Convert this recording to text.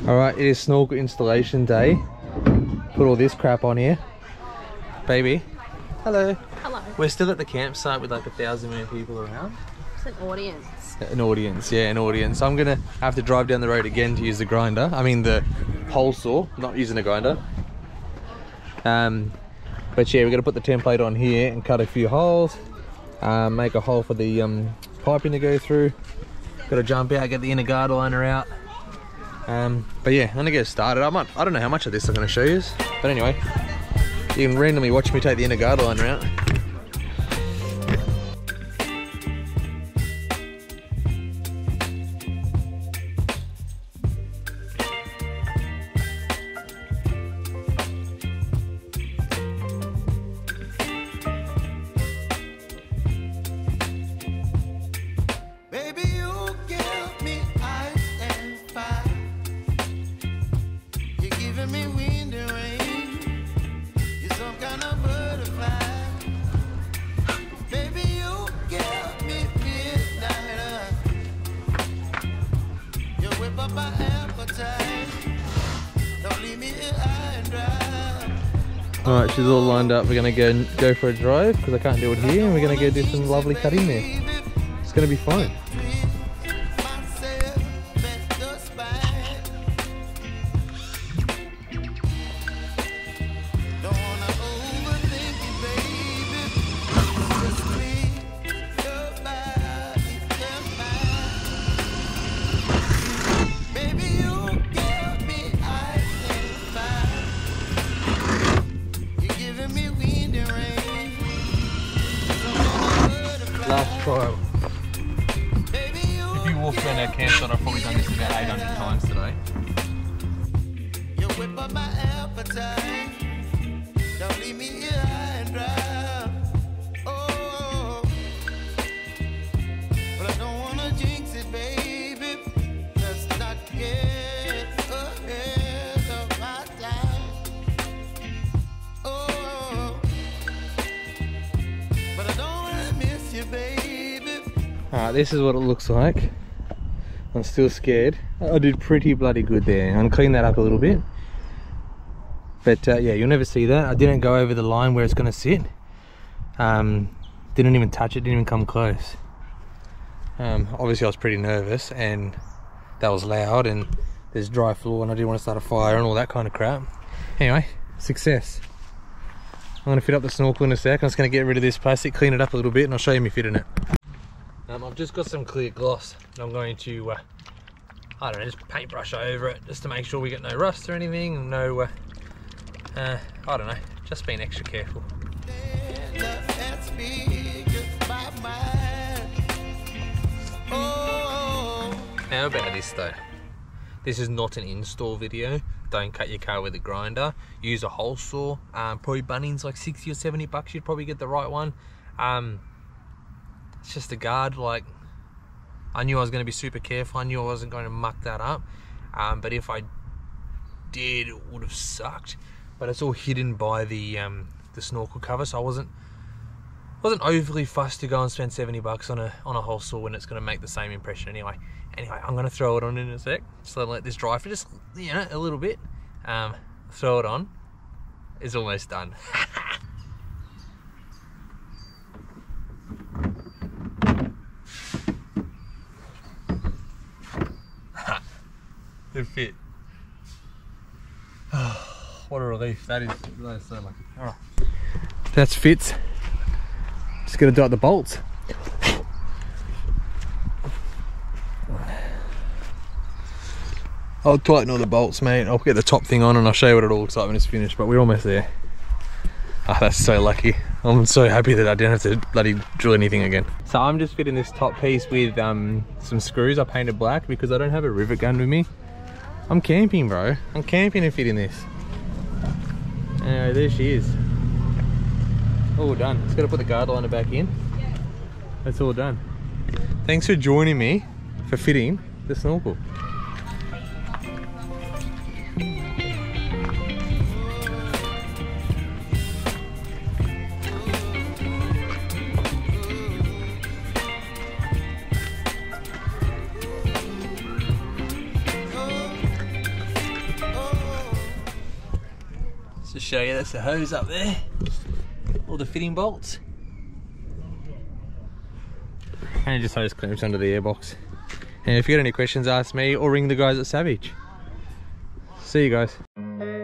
Alright, it is snorkel installation day. Put all this crap on here. Baby. Hello. Hello. We're still at the campsite with like 1,000 more people around. It's an audience. An audience, yeah, an audience. I'm gonna have to drive down the road again to use the grinder. I mean the hole saw, not using the grinder. But yeah, we're gonna put the template on here and cut a few holes. Make a hole for the piping to go through. Gotta jump out, get the inner guard liner out. But yeah, I'm gonna get started. I don't know how much of this I'm gonna show you, but anyway, you can randomly watch me take the inner guard liner out. Alright, she's all lined up. We're gonna go for a drive because I can't do it here, and we're gonna go do some lovely cutting there. It's gonna be fun. Last trial. If you walk around our campsite, I've probably done this about 800 times today. You whip up my appetite. Don't leave me here high and dry. Oh, but I don't wanna jinx it, baby. Let's not get ahead of my time. Oh, but I don't wanna miss you, baby. Alright, this is what it looks like. I'm still scared. I did pretty bloody good there. I'm gonna clean that up a little bit. But yeah, you'll never see that. I didn't go over the line where it's gonna sit. Didn't even touch it, didn't even come close. Obviously I was pretty nervous and that was loud and there's dry floor and I didn't want to start a fire and all that kind of crap. Anyway, success. I'm gonna fit up the snorkel in a sec. I'm just gonna get rid of this plastic, clean it up a little bit, and I'll show you me fitting it. I've just got some clear gloss and I'm going to, I don't know, just paintbrush over it just to make sure we get no rust or anything, no, I don't know, just being extra careful. How about this though? This is not an install video. Don't cut your car with a grinder. Use a hole saw. Probably Bunnings, like 60 or 70 bucks. You'd probably get the right one. It's just a guard. Like, I knew I was going to be super careful. I knew I wasn't going to muck that up. But if I did, it would have sucked. But it's all hidden by the snorkel cover, so I wasn't overly fussed to go and spend 70 bucks on a hole saw when it's going to make the same impression anyway. Anyway, I'm going to throw it on in a sec. Just let this dry for just, you know, a little bit. Throw it on. It's almost done. Good fit. What a relief. That is so lucky. Alright. That's fits. Just gonna do out the bolts. I'll tighten all the bolts, mate. I'll get the top thing on and I'll show you what it all looks like when it's finished, but we're almost there. Oh, that's so lucky. I'm so happy that I didn't have to bloody drill anything again. So I'm just fitting this top piece with some screws I painted black because I don't have a rivet gun with me. I'm camping, bro. I'm camping and fitting this. Anyway, there she is. All done. Just gotta put the guard liner back in. That's all done. Thanks for joining me for fitting the snorkel. show you, that's the hose up there. All the fitting bolts. And it just hose clamps under the airbox. And if you got any questions, ask me or ring the guys at Savage. See you guys.